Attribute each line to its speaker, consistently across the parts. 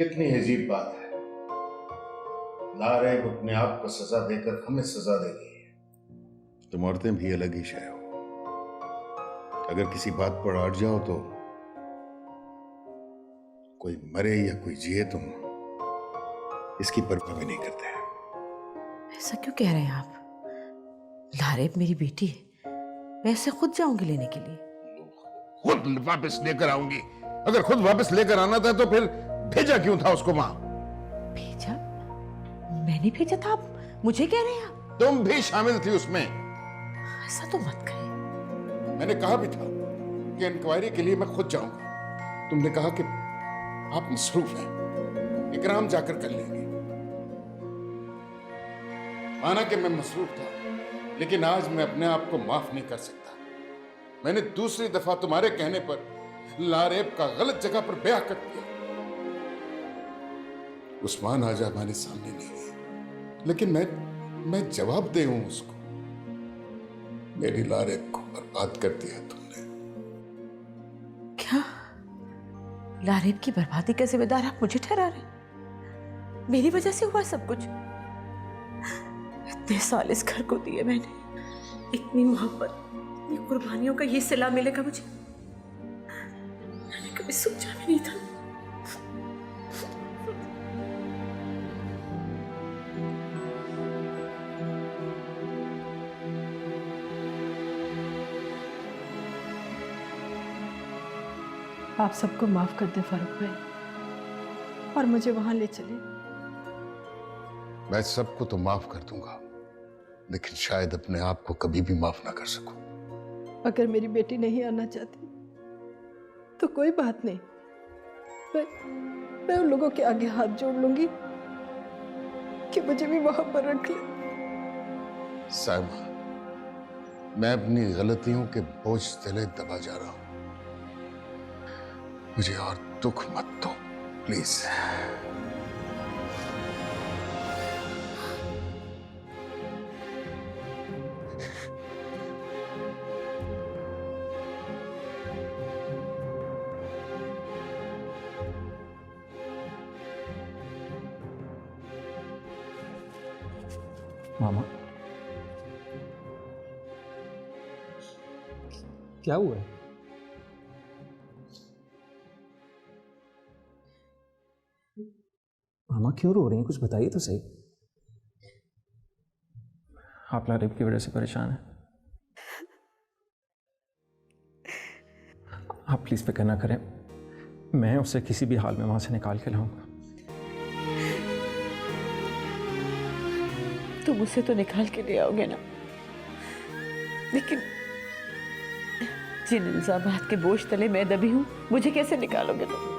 Speaker 1: कितनी अजीब बात है, लारेब अपने आप को सजा देकर हमें सजा दे रही है। तुम औरतें भी अलग ही शय हो। अगर किसी बात पर अड़ जाओ तो कोई मरे या कोई जिए तुम इसकी परवाह भी नहीं करते।
Speaker 2: ऐसा क्यों कह रहे हैं आप? लारेब मेरी बेटी है, मैं ऐसे खुद जाऊंगी लेने के लिए।
Speaker 1: खुद वापस लेकर आऊंगी? अगर खुद वापस लेकर आना था तो फिर भेजा क्यों था उसको वहां?
Speaker 2: भेजा? मैंने भेजा था? आप मुझे कह रहे हैं? आप
Speaker 1: तुम भी शामिल थी उसमें।
Speaker 2: ऐसा तो मत कहिए।
Speaker 1: मैंने कहा भी था कि इंक्वायरी के लिए मैं खुद जाऊंगा। तुमने कहा कि आप मसरूफ हैं, इकराम जाकर कर लेंगे। माना कि मैं मसरूफ था, लेकिन आज मैं अपने आप को माफ नहीं कर सकता। मैंने दूसरी दफा तुम्हारे कहने पर लारेब का गलत जगह पर ब्याह कर दिया। उस्मान आज हमारे सामने नहीं है, लेकिन मैं जवाबदेह हूं उसको। मेरी लारेब को बर्बाद कर दिया तुमने।
Speaker 2: क्या? लारेब की बर्बादी का जिम्मेदार आप मुझे ठहरा रहे? मेरी वजह से हुआ सब कुछ? इतने साल इस घर को दिए मैंने, इतनी मोहब्बत, इतनी कुर्बानियों का ये सिला मिलेगा मुझे, मैंने कभी सोचा भी नहीं था।
Speaker 3: आप सबको माफ कर दे फारूक भाई, और मुझे वहां ले चले।
Speaker 1: मैं सबको तो माफ कर दूंगा, लेकिन शायद अपने आप को कभी भी माफ ना कर सकूं।
Speaker 3: अगर मेरी बेटी नहीं आना चाहती तो कोई बात नहीं, मैं उन लोगों के आगे हाथ जोड़ लूंगी कि मुझे भी वहां पर रख ले।
Speaker 1: साहिबा, मैं अपनी गलतियों के बोझ तले दबा जा रहा हूं। मुझे और दुख मत दो प्लीज।
Speaker 4: मामा, क्या हुआ है? मामा क्यों रो रही हैं? कुछ बताइए तो सही। आप लारेब की वजह से परेशान हैं। आप प्लीज फिक्र ना करें, मैं उसे किसी भी हाल में वहां से निकाल के लाऊंगा।
Speaker 2: तुम उसे तो निकाल के ले आओगे ना, लेकिन जिन इल्जामात के बोझ तले मैं दबी हूं, मुझे कैसे निकालोगे तुम?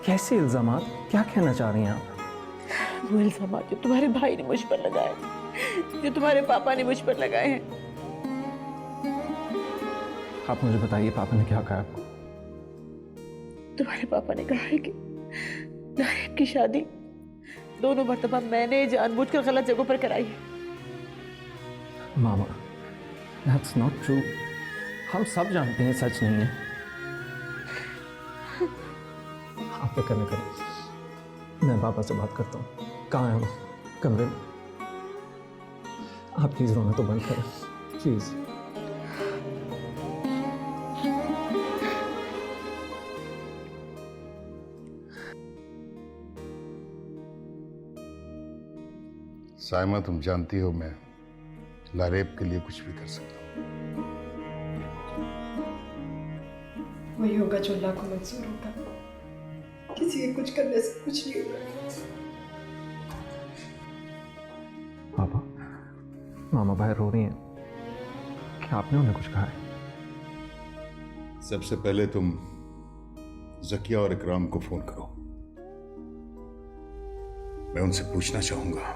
Speaker 4: कैसे इल्जामात? क्या कहना चाह रही हैं आप?
Speaker 2: वो इल्जामात जो तुम्हारे भाई ने मुझ पर लगाए, जो तुम्हारे पापा ने मुझ पर लगाए हैं।
Speaker 4: आप मुझे बताइए, पापा ने क्या कहा आपको?
Speaker 2: तुम्हारे पापा ने कहा है कि लारेब की शादी दोनों मर्तबा मैंने जानबूझकर गलत जगहों पर कराई है।
Speaker 4: मामा, that's not true। हम सब जानते हैं सच नहीं है। आप फिक्र न करें, मैं पापा से बात करता हूँ। कहाँ है वो? कमरे में। आप प्लीज रोना तो बंद करें, प्लीज।
Speaker 1: साइमा, तुम जानती हो मैं लारेब के लिए कुछ भी कर सकता हूँ।
Speaker 3: वही होगा जो अल्लाह को मंजूर होगा। किसी के कुछ करने से कुछ नहीं होगा।
Speaker 4: पापा, मामा बाहर रो रही हैं, क्या आपने उन्हें कुछ कहा है?
Speaker 1: सबसे पहले तुम जकिया और इकराम को फोन करो। मैं उनसे पूछना चाहूंगा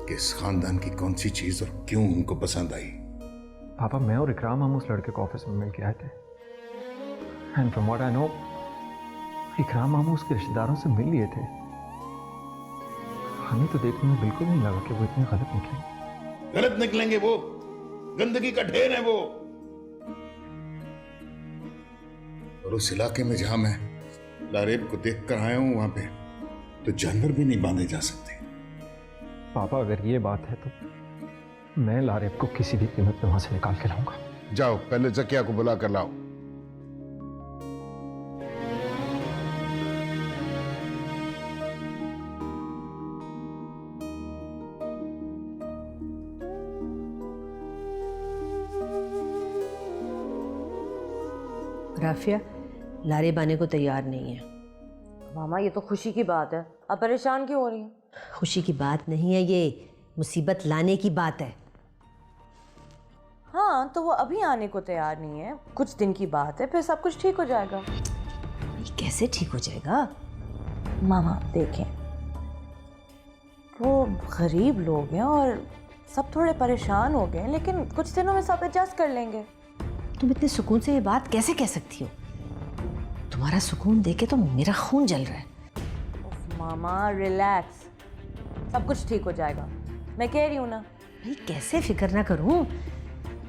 Speaker 1: कि इस खानदान की कौन सी चीज और क्यों उनको पसंद आई।
Speaker 4: पापा, मैं और इकराम हम उस लड़के को ऑफिस में मिल के आए थे, and from what I know, इकराम मामू उसके रिश्तेदारों से मिल लिए थे। हमें तो देखने में बिल्कुल नहीं लगा कि वो इतने गलत निकलेंगे।
Speaker 1: गलत निकलेंगे? वो गंदगी का ढेर है वो। और उस इलाके में जहां मैं लारेब को देख कर आया हूं वहां पे, तो जानवर भी नहीं बांधे जा सकते।
Speaker 4: पापा अगर ये बात है तो मैं लारेब को किसी भी कीमत पे वहां से निकाल के लाऊंगा।
Speaker 1: जाओ, पहले जकिया को बुला कर लाओ।
Speaker 5: राफिया, लारेब आने को तैयार नहीं है।
Speaker 6: मामा ये तो खुशी की बात है, अब परेशान क्यों हो रही हैं?
Speaker 5: खुशी की बात नहीं है, ये मुसीबत लाने की बात है।
Speaker 6: हाँ तो वो अभी आने को तैयार नहीं है, कुछ दिन की बात है, फिर सब कुछ ठीक हो जाएगा।
Speaker 5: ये कैसे ठीक हो जाएगा?
Speaker 6: मामा देखें, वो गरीब लोग हैं और सब थोड़े परेशान हो गए हैं, लेकिन कुछ दिनों में सब एडजस्ट कर लेंगे।
Speaker 5: तुम इतने सुकून से ये बात कैसे कह सकती हो? तुम्हारा सुकून देखे तो मेरा खून जल रहा है।
Speaker 6: उफ, मामा रिलैक्स, सब कुछ ठीक हो जाएगा, मैं कह रही हूँ ना।
Speaker 5: भाई कैसे फिक्र ना करूं?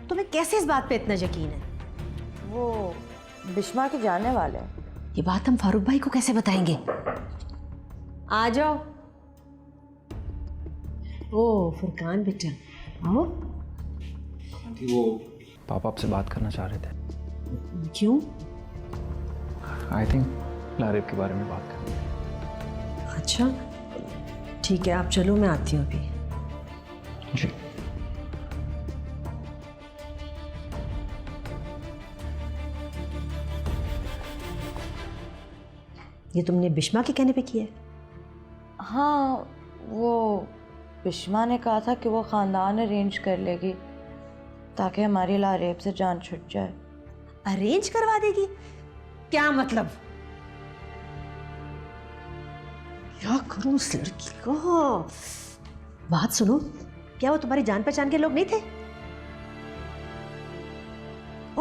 Speaker 5: तुम्हें कैसे इस बात पे इतना यकीन है?
Speaker 6: वो बिश्मा के जाने वाले हैं।
Speaker 5: ये बात हम फारूक भाई को कैसे बताएंगे? आ जाओ। ओ फुरकान बेटा, आओ।
Speaker 4: वो पापा आपसे बात करना चाह रहे थे।
Speaker 5: क्यों?
Speaker 4: आई थिंक लारेब के बारे में बात करनी।
Speaker 5: अच्छा ठीक है, आप चलो, मैं आती हूँ अभी।
Speaker 4: जी।
Speaker 5: ये तुमने बिश्मा के कहने पे किया है?
Speaker 6: हाँ, वो बिश्मा ने कहा था कि वो ख़ानदान अरेंज कर लेगी ताकि हमारी लारेब से जान छूट जाए।
Speaker 5: अरेंज करवा देगी? क्या मतलब? क्या करूं उस लड़की को? बात सुनो, क्या वो तुम्हारी जान पहचान के लोग नहीं थे?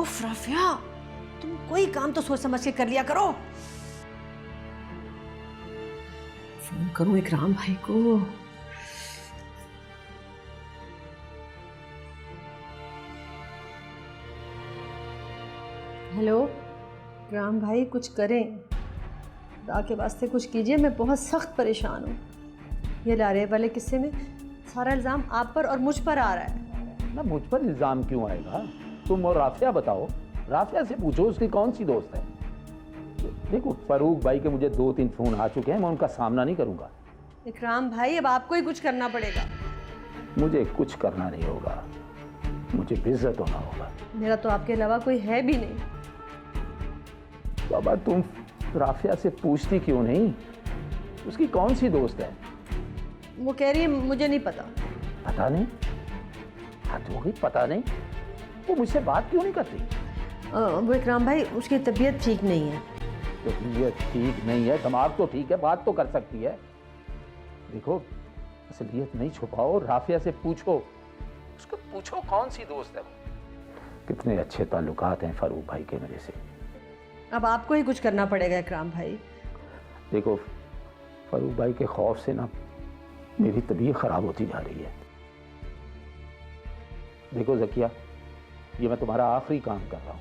Speaker 5: उफ राफिया, तुम कोई काम तो सोच समझ के कर लिया करो। फोन करूं इकराम भाई को? हेलो इकराम भाई, कुछ करें, खुदा के वास्ते कुछ कीजिए, मैं बहुत सख्त परेशान हूँ। ये लारेब वाले किस्से में सारा इल्ज़ाम आप पर और मुझ पर आ रहा है।
Speaker 7: ना मुझ पर इल्ज़ाम क्यों आएगा? तुम और राफिया बताओ, राफिया से पूछो उसकी कौन सी दोस्त है। देखो फारूक भाई के मुझे 2-3 फ़ोन आ चुके हैं, मैं उनका सामना नहीं करूँगा।
Speaker 5: इकराम भाई अब आपको ही कुछ करना पड़ेगा।
Speaker 7: मुझे कुछ करना नहीं होगा, मुझे बेइज्जत होना होगा।
Speaker 5: मेरा तो आपके अलावा कोई है भी नहीं।
Speaker 7: बाबा तुम राफिया से पूछती क्यों नहीं? उसकी कौन सी दोस्त है?
Speaker 5: वो कह रही है मुझे नहीं पता।
Speaker 7: पता नहीं? हद हो गई, पता नहीं? वो मुझसे बात क्यों नहीं करती?
Speaker 5: वो इकराम भाई उसकी तबीयत ठीक नहीं है।
Speaker 7: तबीयत ठीक नहीं है, दिमाग तो ठीक है, बात तो कर सकती है। देखो असलियत नहीं छुपाओ, राफिया से पूछो, उसको पूछो कौन सी दोस्त है वो। कितने अच्छे ताल्लुकात हैं फारूक भाई के मेरे से।
Speaker 5: अब आपको ही कुछ करना पड़ेगा इकराम भाई।
Speaker 7: देखो फारूक भाई के खौफ से ना मेरी तबीयत खराब होती जा रही है। देखो ज़किया, ये मैं तुम्हारा आखिरी काम कर रहा हूँ,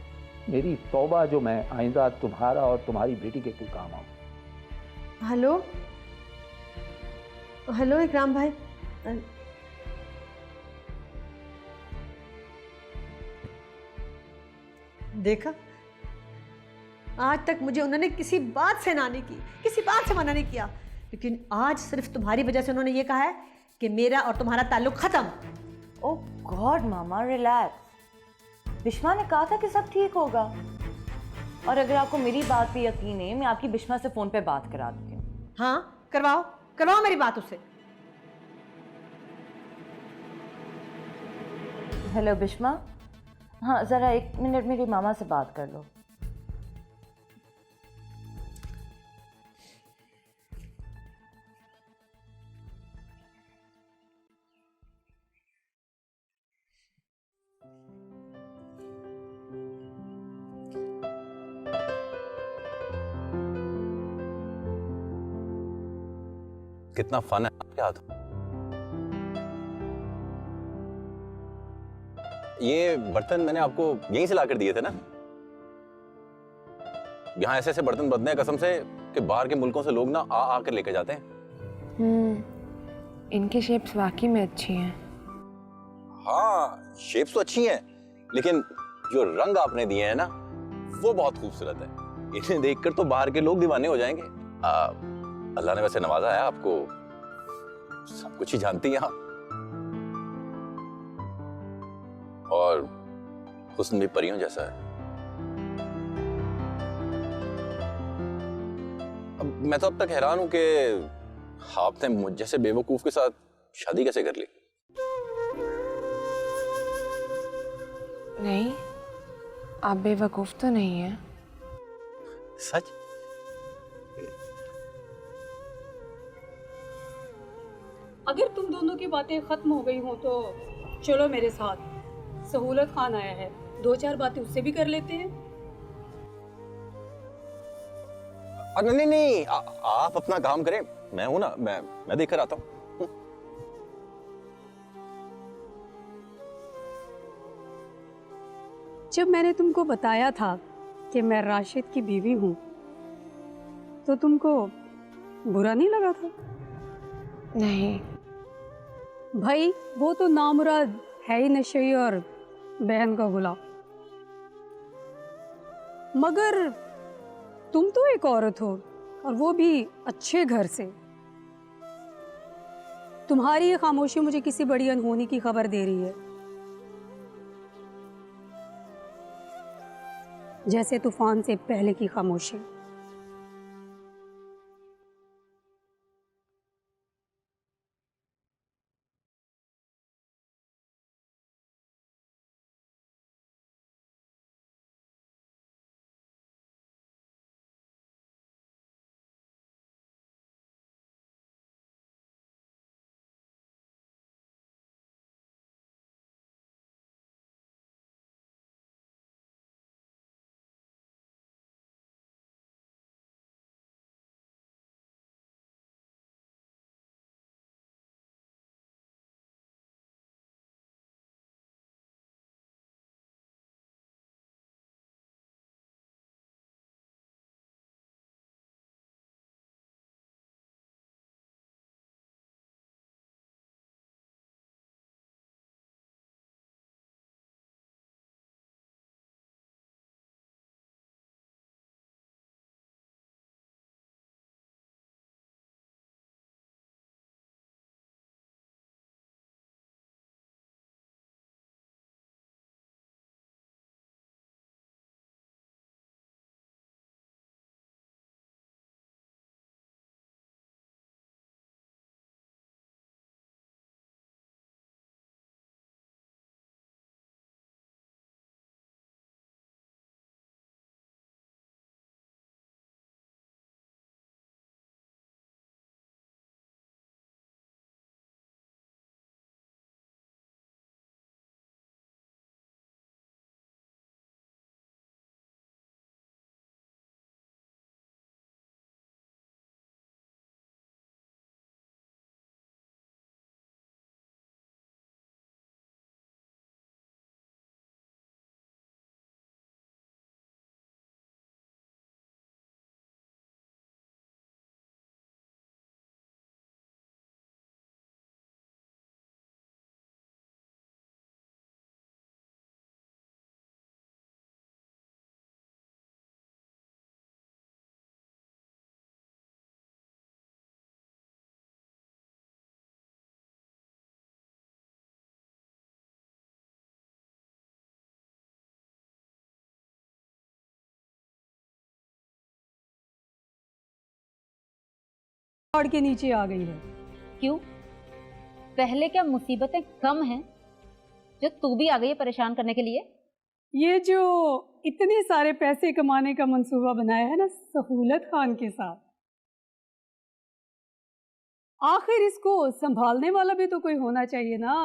Speaker 7: मेरी तौबा जो मैं आइंदा तुम्हारा और तुम्हारी बेटी के कोई काम आऊँ।
Speaker 5: हेलो हेलो इकराम भाई, देखा, आज तक मुझे उन्होंने किसी बात से ना नहीं की, किसी बात से मना नहीं किया, लेकिन आज सिर्फ तुम्हारी वजह से उन्होंने ये कहा है कि मेरा और तुम्हारा ताल्लुक खत्म।
Speaker 6: ओह गॉड मामा रिलैक्स, बिश्मा ने कहा था कि सब ठीक होगा। और अगर आपको मेरी बात पे यकीन है, मैं आपकी बिश्मा से फोन पे बात करा देती हूँ।
Speaker 5: हाँ करवाओ, करवाओ मेरी बात उससे।
Speaker 6: हेलो बिश्मा, हाँ ज़रा 1 मिनट मेरी मामा से बात कर लो।
Speaker 8: कितना फन है आपके हाथ। ये बर्तन मैंने आपको यहीं से लाकर दिए थे ना? यहाँ ऐसे ऐसे बर्तन बदने हैं, कसम से कि बाहर के मुल्कों से लोग ना आ आकर लेके जाते हैं।
Speaker 9: इनकी शेप्स वाकई में अच्छी हैं।
Speaker 8: हाँ, शेप्स तो अच्छी हैं, लेकिन जो रंग आपने दिए हैं ना, वो बहुत खूबसूरत है। इन्हें देखकर तो बाहर के लोग दीवाने हो जाएंगे। अल्लाह ने वैसे नवाजा है आपको, सब कुछ ही जानती हैं आप। और हुस्न भी परियों जैसा है। अब मैं तो अब तक हैरान हूं कि आपने मुझ जैसे बेवकूफ के साथ शादी कैसे कर ली।
Speaker 9: नहीं, आप बेवकूफ तो नहीं हैं।
Speaker 8: सच?
Speaker 10: अगर तुम दोनों की बातें खत्म हो गई हो तो चलो मेरे साथ। सहूलत खान आया है, 2-4 बातें उससे भी कर लेते हैं।
Speaker 8: नहीं नहीं, आप अपना काम करें, मैं हूं ना, मैं देख कर आता हूं।
Speaker 10: जब मैंने तुमको बताया था कि मैं राशिद की बीवी हूँ तो तुमको बुरा नहीं लगा था?
Speaker 9: नहीं।
Speaker 10: भाई वो तो नामुराद है ही नशे और बहन का गुलाम, मगर तुम तो एक औरत हो और वो भी अच्छे घर से। तुम्हारी ये खामोशी मुझे किसी बड़ी अनहोनी की खबर दे रही है, जैसे तूफान से पहले की खामोशी। पहाड़ के नीचे आ गई है।
Speaker 11: क्यों? पहले क्या मुसीबतें कम हैं जो तू भी आ गई है परेशान करने के लिए?
Speaker 10: ये जो इतने सारे पैसे कमाने का मंसूबा बनाया है ना सहूलत खान के साथ, आखिर इसको संभालने वाला भी तो कोई होना चाहिए ना।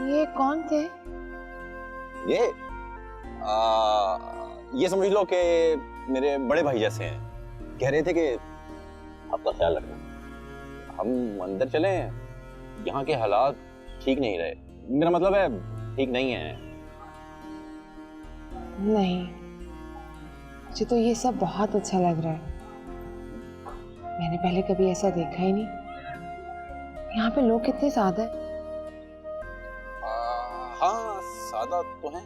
Speaker 9: ये कौन थे?
Speaker 8: ये समझ लो कि मेरे बड़े भाई जैसे हैं। कह रहे थे कि आपका ख्याल रखना, हम अंदर चले, यहाँ के हालात ठीक नहीं रहे। मेरा मतलब है ठीक नहीं है।
Speaker 9: नहीं, मुझे तो ये सब बहुत अच्छा लग रहा है। मैंने पहले कभी ऐसा देखा ही नहीं। यहाँ पे लोग कितने सादा हैं।
Speaker 8: हाँ, सादा तो है।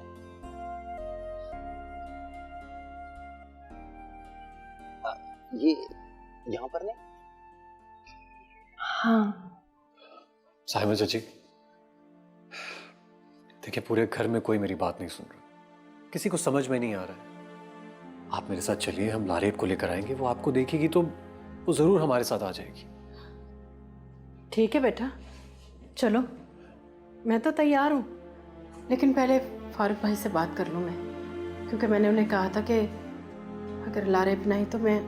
Speaker 8: ये यहाँ पर नहीं?
Speaker 9: हाँ।
Speaker 4: साहिबा चाची, देखिए पूरे घर में कोई मेरी बात नहीं सुन रहा, किसी को समझ में नहीं आ रहा है। आप मेरे साथ चलिए, हम लारेब को लेकर आएंगे, वो आपको देखेगी तो वो जरूर हमारे साथ आ जाएगी।
Speaker 3: ठीक है बेटा, चलो, मैं तो तैयार हूँ, लेकिन पहले फारूक भाई से बात कर लूँ मैं, क्योंकि मैंने उन्हें कहा था कि अगर लारेब नहीं तो मैं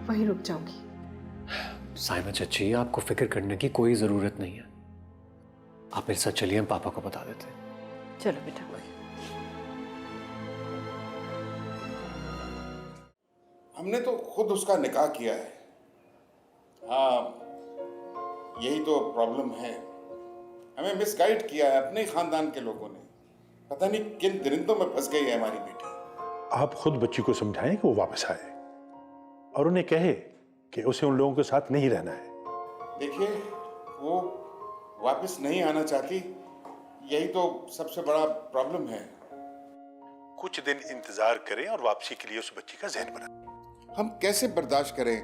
Speaker 3: वहीं रुक जाऊंगी।
Speaker 4: साहिबा चाची, आपको फिक्र करने की कोई जरूरत नहीं है। आप मेरे साथ चलिए, हम पापा को बता देते हैं।
Speaker 3: चलो बेटा।
Speaker 1: हमने तो खुद उसका निकाह किया है। हाँ, यही तो प्रॉब्लम है। हमें मिसगाइड किया है अपने खानदान के लोगों ने। पता नहीं किन दरिंदों में फंस गई है हमारी बेटी।
Speaker 12: आप खुद बच्ची को समझाएं कि वो वापस आए और उन्हें कहे कि उसे उन लोगों के साथ नहीं रहना है।
Speaker 1: देखिए, वो वापस नहीं आना चाहती, यही तो सबसे बड़ा प्रॉब्लम है।
Speaker 12: कुछ दिन इंतजार करें और वापसी के लिए उस बच्ची का जहन बनाएं।
Speaker 1: हम कैसे बर्दाश्त करें?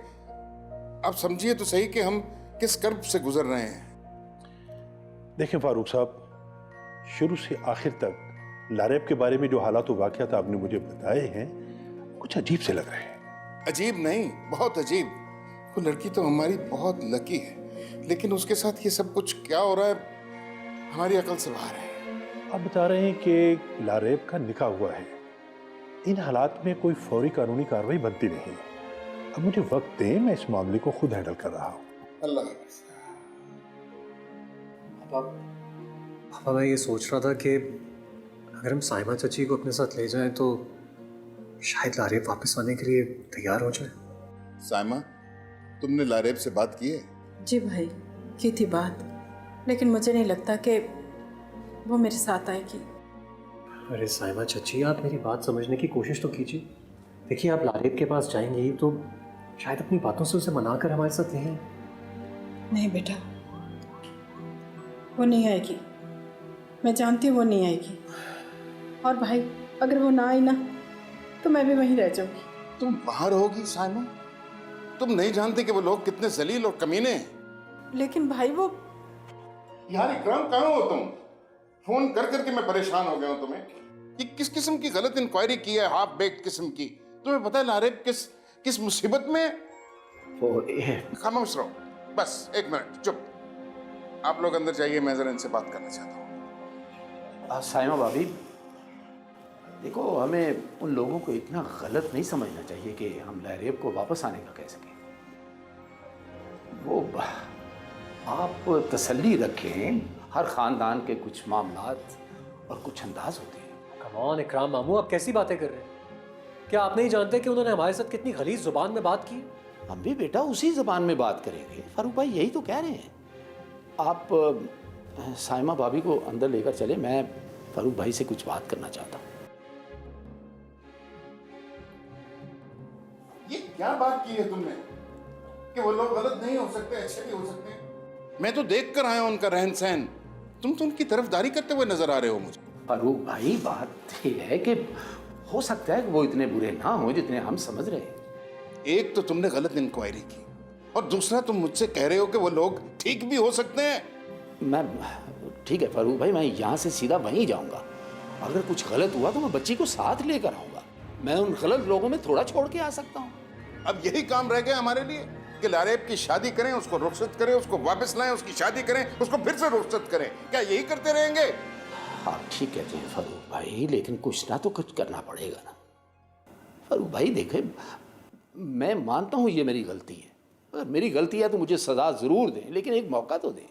Speaker 1: आप समझिए तो सही कि हम किस कर्ब से गुजर रहे हैं।
Speaker 12: देखें फारूक साहब, शुरू से आखिर तक लारेब के बारे में जो हालात वाक़यात आपने मुझे बताए हैं, कुछ अजीब से लग रहे हैं।
Speaker 1: अजीब नहीं, बहुत अजीब। वो लड़की तो हमारी बहुत लकी है, लेकिन उसके साथ ये सब कुछ क्या हो रहा है हमारी अकल से बाहर है।
Speaker 12: आप बता रहे हैं कि लारेब का निकाह हुआ है। इन हालात में कोई फौरी कानूनी कार्रवाई बनती नहीं। अब मुझे वक्त दें, मैं इस मामले को खुद हैंडल कर रहा हूँ।
Speaker 1: अल्लाह हाफ़िज़।
Speaker 4: पापा, मैं ये सोच रहा था कि अगर हम साहिबा चाची को अपने साथ ले जाएं तो शायद लारेब वापस आने के लिए तैयार हो जाए।
Speaker 1: साइमा, तुमने लारेब से बात की है?
Speaker 3: जी भाई, की थी बात, लेकिन मुझे नहीं लगता कि वो मेरे साथ आएगी।
Speaker 4: अरे साहिबा चाची, आप मेरी बात समझने की कोशिश तो कीजिए। देखिए, आप लारेब के पास जाएंगी तो शायद अपनी बातों से उसे मनाकर हमारे साथ ले आए।
Speaker 3: नहीं बेटा, वो नहीं आएगी। मैं जानती हूँ वो नहीं आएगी। और भाई, अगर वो ना आई ना तो मैं भी वहीं रह जाऊंगी।
Speaker 1: तुम वहां रहोगी साइमा? तुम नहीं जानते कि वो लोग कितने जलील और कमीने हैं।
Speaker 3: लेकिन भाई वो
Speaker 1: यार इकराम, कहाँ हो तुम? फोन कर करके मैं परेशान हो गया हूँ तुम्हें। ये किस किस्म की गलत इंक्वायरी की है, हाफ बेक्ड किस्म की? तुम्हें पता है लारेब किस मुसीबत में? खामोश रहो, बस एक मिनट चुप। आप लोग अंदर जाइए, मैं जरा इनसे बात करना चाहता हूँ।
Speaker 7: साइमा भाभी, देखो, हमें उन लोगों को इतना गलत नहीं समझना चाहिए कि हम लारेब को वापस आने का कह सकें। वो आप तसल्ली रखें, हर ख़ानदान के कुछ मामलात और कुछ अंदाज होते हैं।
Speaker 4: कम ऑन इकराम मामू, आप कैसी बातें कर रहे हैं? क्या आप नहीं जानते कि उन्होंने हमारे साथ कितनी गलीज़ ज़ुबान में बात की?
Speaker 7: हम भी बेटा उसी ज़बान में बात करेंगे। फारूक भाई यही तो कह रहे हैं। आप साइमा भाभी को अंदर लेकर चले, मैं फारूक भाई से कुछ बात करना चाहता हूँ।
Speaker 1: ये क्या बात की है तुमने कि वो लोग गलत नहीं हो सकते, अच्छे भी हो सकते हैं? मैं तो देख कर आया उनका रहन सहन। तुम तो उनकी तरफदारी करते हुए नजर आ रहे हो मुझे।
Speaker 7: फारूक भाई, बात ये है कि हो सकता है कि वो इतने बुरे ना हो जितने हम समझ रहे हैं।
Speaker 1: एक तो तुमने गलत इंक्वायरी की और दूसरा तुम मुझसे कह रहे हो कि वो लोग ठीक भी हो सकते हैं।
Speaker 7: मैं ठीक है फारूक भाई, मैं यहाँ से सीधा वहीं जाऊँगा। अगर कुछ गलत हुआ तो मैं बच्ची को साथ लेकर आऊँगा। मैं उन गलत लोगों में थोड़ा छोड़ के आ सकता हूँ।
Speaker 1: अब यही काम रह गया हमारे लिए कि लारेब की शादी करें, उसको रुखसत करें, उसको वापस लाएं, उसकी शादी करें, उसको फिर से रुखसत करें। क्या यही करते रहेंगे?
Speaker 7: हाँ ठीक है जी फारूक भाई, लेकिन कुछ ना तो कुछ करना पड़ेगा ना। फारूक भाई देखे, मैं मानता हूँ ये मेरी गलती है। अगर मेरी गलती है तो मुझे सज़ा ज़रूर दें, लेकिन एक मौका तो दें।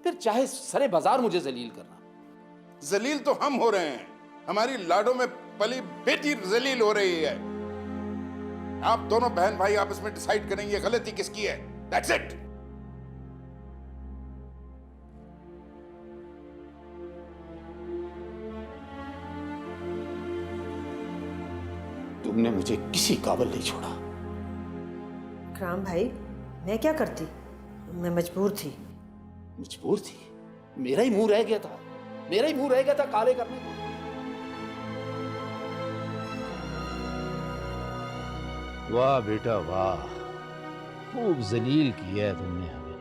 Speaker 7: फिर चाहे सरे बाजार मुझे जलील करना।
Speaker 1: जलील तो हम हो रहे हैं, हमारी लाडों में पली बेटी जलील हो रही है। आप दोनों बहन भाई आपस में डिसाइड करेंगे गलती किसकी है। That's it.
Speaker 7: तुमने मुझे किसी काबिल नहीं छोड़ा।
Speaker 5: इकराम भाई, मैं क्या करती, मैं मजबूर थी।
Speaker 7: मजबूर थी? मेरा ही मुंह रह गया था, मेरा ही मुंह रह गया था काले करने को। वाह बेटा वाह, खूब जलील किया है तुमने हमें।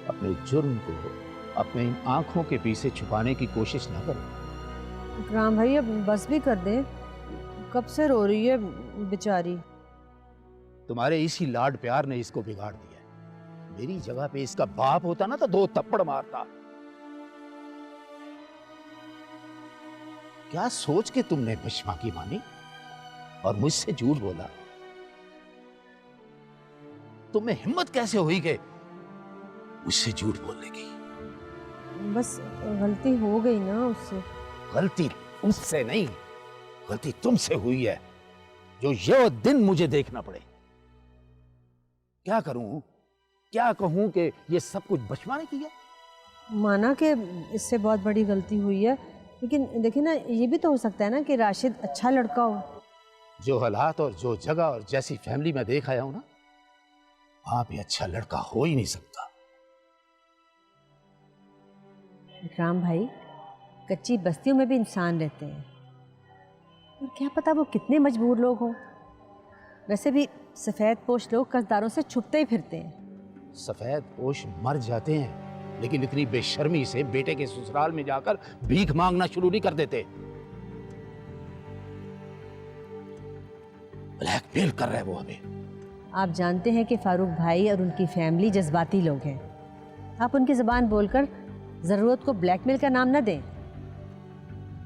Speaker 7: अपने जुर्म को अपने इन आंखों के पीछे छुपाने की कोशिश ना करो।
Speaker 5: इकराम भाई अब बस भी कर दे, कब से रो रही है बेचारी।
Speaker 7: तुम्हारे इसी लाड प्यार ने इसको बिगाड़ दिया। मेरी जगह पे इसका बाप होता ना तो 2 थप्पड़ मारता। क्या सोच के तुमने बिश्मा की मानी और मुझसे झूठ बोला? तुम्हें हिम्मत कैसे हुई कि मुझसे झूठ बोलने की?
Speaker 5: बस गलती हो गई ना उससे।
Speaker 7: गलती उससे नहीं, गलती तुमसे हुई है जो ये दिन मुझे देखना पड़े। क्या करूं, क्या कहूं कि ये सब कुछ बिश्मा ने किया?
Speaker 5: माना कि इससे बहुत बड़ी गलती हुई है, लेकिन देखिए ना, ये भी तो हो सकता है ना कि राशिद अच्छा लड़का हो।
Speaker 7: जो हालात और जो जगह और जैसी फैमिली में देख आया हूं ना, वहां भी अच्छा लड़का हो ही नहीं सकता।
Speaker 5: इकराम भाई, कच्ची बस्तियों में भी इंसान रहते हैं, और क्या पता वो कितने मजबूर लोग हों। वैसे भी सफ़ेद पोश लोग कर्जदारों से छुपते ही फिरते हैं।
Speaker 7: सफेद पोश मर जाते हैं, लेकिन इतनी बेशर्मी से बेटे के ससुराल में जाकर भीख मांगना शुरू नहीं कर देते। ब्लैकमेल कर रहे हैं वो हमें।
Speaker 5: आप जानते हैं कि फारूक भाई और उनकी फैमिली जज्बाती लोग हैं। आप उनकी ज़बान बोलकर ज़रूरत को ब्लैकमेल का नाम न दें।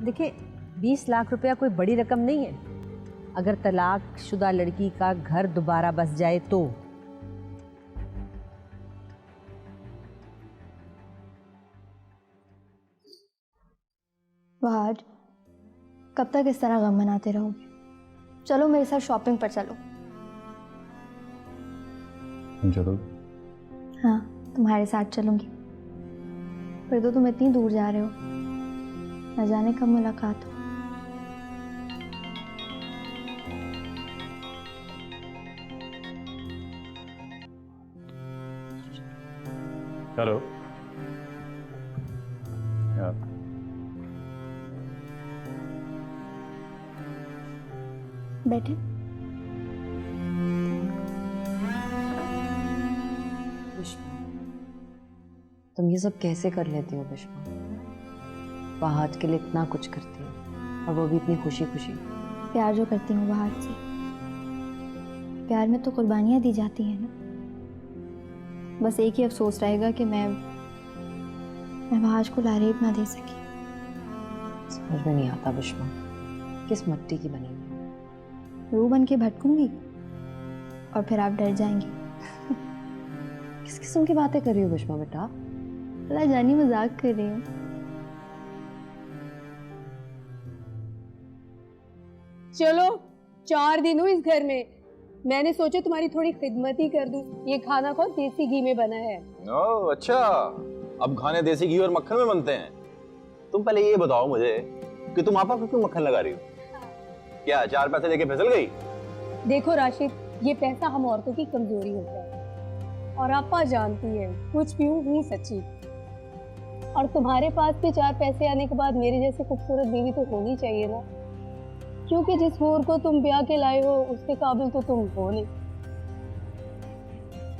Speaker 5: देखिए, 20 लाख रुपया कोई बड़ी रकम नहीं है। अगर तलाक शुदा लड़की का घर दोबारा बस जाए तो।
Speaker 13: बहार, कब तक इस तरह गम मनाते रहोगे? चलो मेरे साथ शॉपिंग पर चलो।
Speaker 4: चलो।
Speaker 13: हाँ, तुम्हारे साथ चलूंगी। फिर तो तुम इतनी दूर जा रहे हो, न जाने कब मुलाकात हो।
Speaker 4: हेलो।
Speaker 13: बैठे।
Speaker 6: तुम ये सब कैसे कर लेती हो बिश्मा? बाहर के लिए इतना कुछ करती हो और वो भी इतनी खुशी खुशी।
Speaker 13: प्यार जो करती हूँ बाहर से, प्यार में तो कुर्बानियाँ दी जाती हैं ना। बस एक ही अफसोस रहेगा कि मैं बाहर को लारेब ना दे सकी।
Speaker 6: समझ में नहीं आता बिश्मा, किस मिट्टी की बनी हुई?
Speaker 13: रूह बन के भटकूंगी और फिर आप डर जाएंगे।
Speaker 6: किस किस्म की बातें कर रही हो बिश्मा बेटा?
Speaker 13: अल्लाह जानी, मजाक कर रही हूँ।
Speaker 10: चलो 4 दिन हुए इस घर में, मैंने सोचा तुम्हारी थोड़ी खिदमत ही कर दूं। ये खाना कौन देसी घी में बना है।
Speaker 8: ओह अच्छा, अब खाने देसी घी और मक्खन में बनते हैं। तुम पहले ये बताओ मुझे कि तुम आपा को क्यों मक्खन लगा रही हो? क्या 4 पैसे लेके फिसल गई?
Speaker 10: देखो राशिद, ये पैसा हम औरतों की कमजोरी होता है, और आपा जानती है कुछ भी हूँ सच्ची। और तुम्हारे पास भी 4 पैसे आने के बाद मेरे जैसी खूबसूरत बीवी तो होनी चाहिए ना, क्योंकि जिस हूर को तुम ब्याह के लाए हो उसके काबिल तो तुम हो नहीं।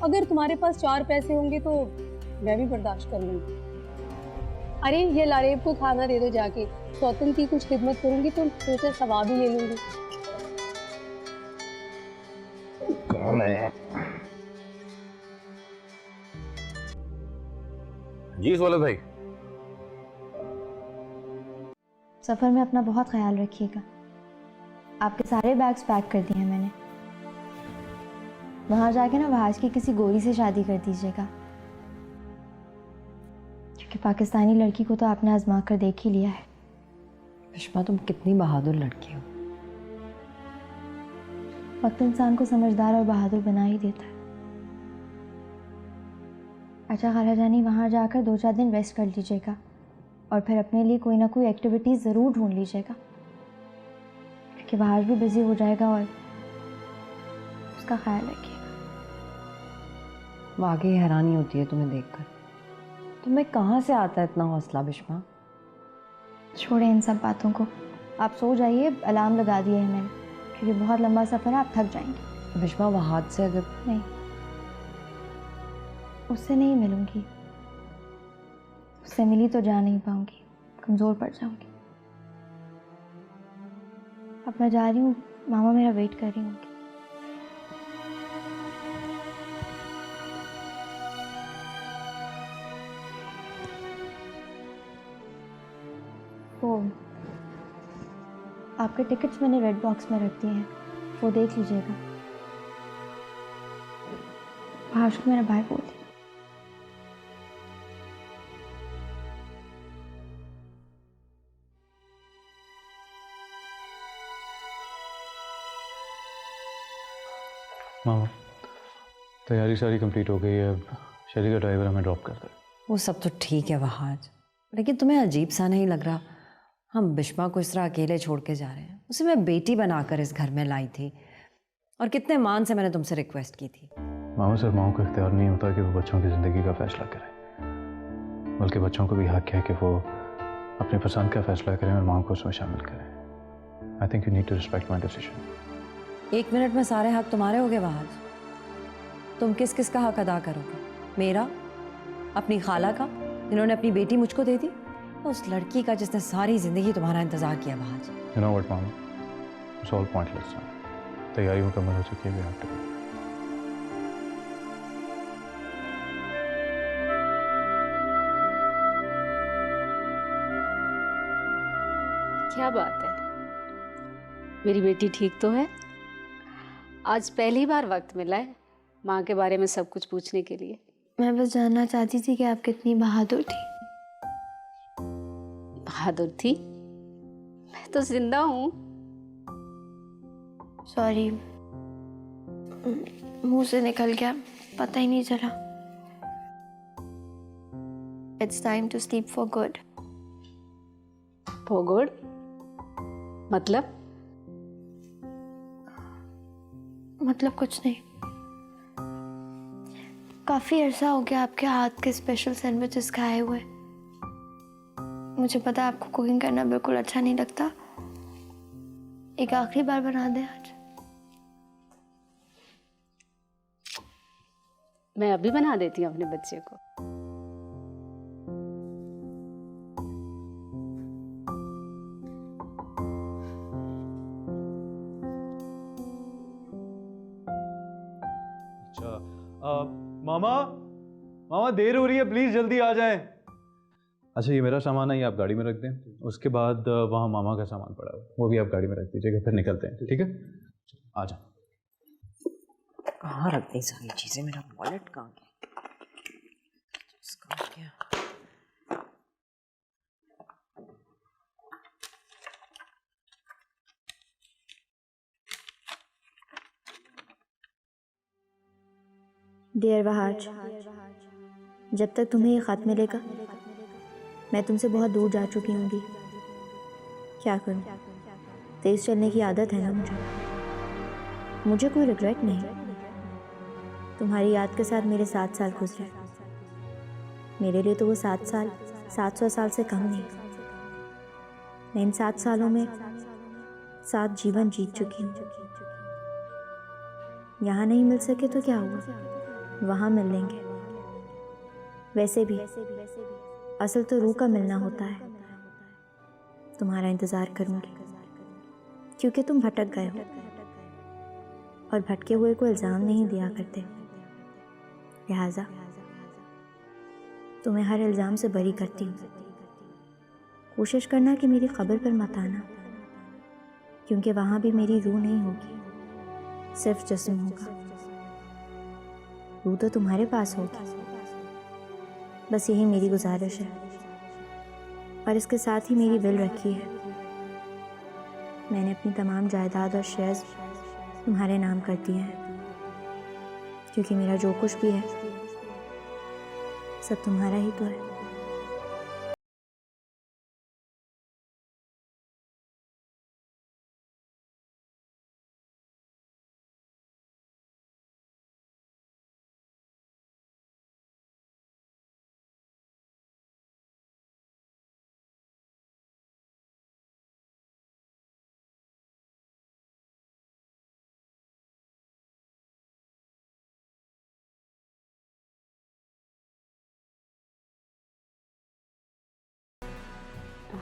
Speaker 10: अगर तुम्हारे पास 4 पैसे होंगे तो मैं भी बर्दाश्त कर लूंगी। अरे ये लारेब को खाना दे दो जाके, सौतन की कुछ खिदमत करूंगी तो सोचा सवाब ही ले लूंगी।
Speaker 7: कौन है?
Speaker 8: जी सोलह भाई।
Speaker 13: सफ़र में अपना बहुत ख्याल रखिएगा। आपके सारे बैग्स पैक कर दिए हैं मैंने। वहाँ जाके ना वहाज की किसी गोरी से शादी कर दीजिएगा, क्योंकि पाकिस्तानी लड़की को तो आपने आजमा कर देख ही लिया है।
Speaker 6: बिश्मा, तुम कितनी बहादुर लड़की हो।
Speaker 13: वक्त इंसान को समझदार और बहादुर बना ही देता है। अच्छा खाला जानी, वहाँ जाकर 2-4 दिन रेस्ट कर लीजिएगा और फिर अपने लिए कोई ना कोई एक्टिविटी ज़रूर ढूंढ लीजिएगा, क्योंकि वहाज भी बिजी हो जाएगा और उसका ख्याल रखिएगा।
Speaker 6: वाकई हैरानी होती है तुम्हें देखकर। तुम्हें कहाँ से आता है इतना हौसला बिश्मा?
Speaker 13: छोड़े इन सब बातों को, आप सो जाइए। अलार्म लगा दिए है मैंने, क्योंकि बहुत लंबा सफ़र है, आप थक जाएंगे।
Speaker 6: बिश्मा, वहाज से अगर
Speaker 13: नहीं, उससे नहीं मिलूंगी। उससे मिली तो जा नहीं पाऊंगी, कमज़ोर पड़ जाऊंगी। अब मैं जा रही हूँ, मामा मेरा वेट कर रही होंगी। वो आपके टिकट्स मैंने रेड बॉक्स में रख दिए हैं, वो देख लीजिएगा। भाष को मेरा भाई बोल दिया।
Speaker 4: मामा, तैयारी सारी कंप्लीट हो गई है, अब शैली का ड्राइवर हमें ड्रॉप करता है।
Speaker 6: वो सब तो ठीक है वहाज, लेकिन तुम्हें अजीब सा नहीं लग रहा? हम बिश्मा को इस तरह अकेले छोड़ के जा रहे हैं। उसे मैं बेटी बनाकर इस घर में लाई थी और कितने मान से मैंने तुमसे रिक्वेस्ट की थी।
Speaker 4: मामा, सिर्फ माओ का इख्तियार नहीं होता कि वो बच्चों की ज़िंदगी का फैसला करें, बल्कि बच्चों को भी हक है कि वो अपनी पसंद का फैसला करें और माओ को उसमें शामिल करें। I think you need to respect my decision.
Speaker 6: 1 minute में सारे हक तुम्हारे हो गए वहाज? तुम किस किस का हक अदा करोगे? मेरा? अपनी खाला का, जिन्होंने अपनी बेटी मुझको दे दी, उस लड़की का जिसने सारी जिंदगी तुम्हारा इंतजार किया Wahaj?
Speaker 4: You know what mama, it's all pointless now. तैयारी मुकम्मल हो चुकी है, वी हैव टू गो।
Speaker 10: क्या बात है, मेरी बेटी ठीक तो है? आज पहली बार वक्त मिला है माँ के बारे में सब कुछ पूछने के लिए।
Speaker 13: मैं बस जानना चाहती थी कि आप कितनी बहादुर थी।
Speaker 10: बहादुर थी? मैं तो जिंदा हूँ।
Speaker 13: सॉरी, मुंह से निकल गया, पता ही नहीं चला। It's time to sleep for good.
Speaker 10: For good
Speaker 13: मतलब कुछ नहीं। काफी अरसा हो गया आपके हाथ के स्पेशल सैंडविचेस खाए हुए। मुझे पता है आपको कुकिंग करना बिल्कुल अच्छा नहीं लगता। एक आखिरी बार बना दें आज।
Speaker 10: मैं अभी बना देती हूँ अपने बच्चे को।
Speaker 4: मामा देर हो रही है, प्लीज जल्दी आ जाएं। अच्छा, ये मेरा सामान है, ये आप गाड़ी में रख दें। उसके बाद वहाँ मामा का सामान पड़ा है, वो भी आप गाड़ी में रख दीजिएगा, फिर निकलते हैं, ठीक है? आ जाओ।
Speaker 6: कहाँ रख दी सारी चीजें? मेरा वॉलेट कहाँ गया? इसका क्या?
Speaker 13: डियर वहाज, जब तक तुम्हें ये ख़त मिलेगा मैं तुमसे बहुत दूर जा चुकी होंगी। क्या करूं, तेज़ चलने की आदत है ना मुझे कोई रिग्रेट नहीं। तुम्हारी याद के साथ मेरे 7 साल गुजरे। मेरे लिए तो वो 7 साल 700 साल से कम नहीं। मैं इन 7 सालों में 7 जीवन जीत चुकी हूँ। यहाँ नहीं मिल सके तो क्या हुआ, वहाँ मिल लेंगे। वैसे भी असल तो रूह का मिलना होता है। तुम्हारा इंतज़ार करूँगी क्योंकि तुम भटक गए हो और भटके हुए को इल्ज़ाम नहीं दिया करते। लिहाजा तुम्हें हर इल्ज़ाम से बरी करती हूँ। कोशिश करना कि मेरी ख़बर पर मत आना, क्योंकि वहाँ भी मेरी रूह नहीं होगी, सिर्फ जिस्म होगा। रूह तो तुम्हारे पास होगी। बस यही मेरी गुजारिश है, और इसके साथ ही मेरी विल रखी है। मैंने अपनी तमाम जायदाद और शेयर्स तुम्हारे नाम कर दिए हैं, क्योंकि मेरा जो कुछ भी है सब तुम्हारा ही तो है।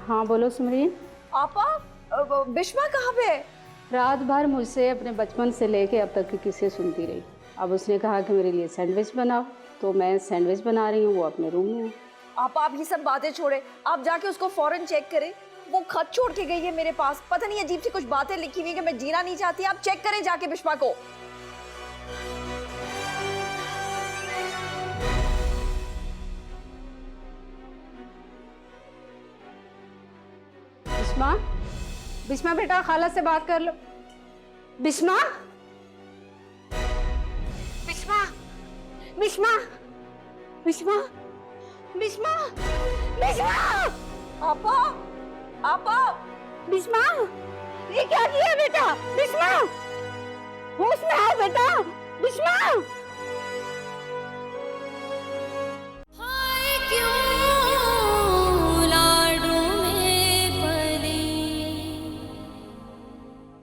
Speaker 14: हाँ बोलो सिमरन।
Speaker 6: आपा बिश्वा कहाँ पे है?
Speaker 14: रात भर मुझसे अपने बचपन से लेके अब तक की किस्से सुनती रही। अब उसने कहा कि मेरे लिए सैंडविच बनाओ, तो मैं सैंडविच बना रही हूँ, वो अपने रूम में है।
Speaker 6: आप ये सब बातें छोड़े, आप जाके उसको फौरन चेक करें। वो खत छोड़ के गई है मेरे पास, पता नहीं अजीब सी कुछ बातें लिखी हुई है कि मैं जीना नहीं चाहती। आप चेक करें जाके बिश्वा को।
Speaker 14: बिस्मा, बिस्मा बेटा खाला से बात कर लो। बिस्मा, बिस्मा, बिस्मा, बिस्मा, बिस्मा, बिस्मा,
Speaker 6: आपा, आपा,
Speaker 14: बिस्मा, ये क्या किया बेटा? बिस्मा, होश में आओ बेटा। बिस्मा।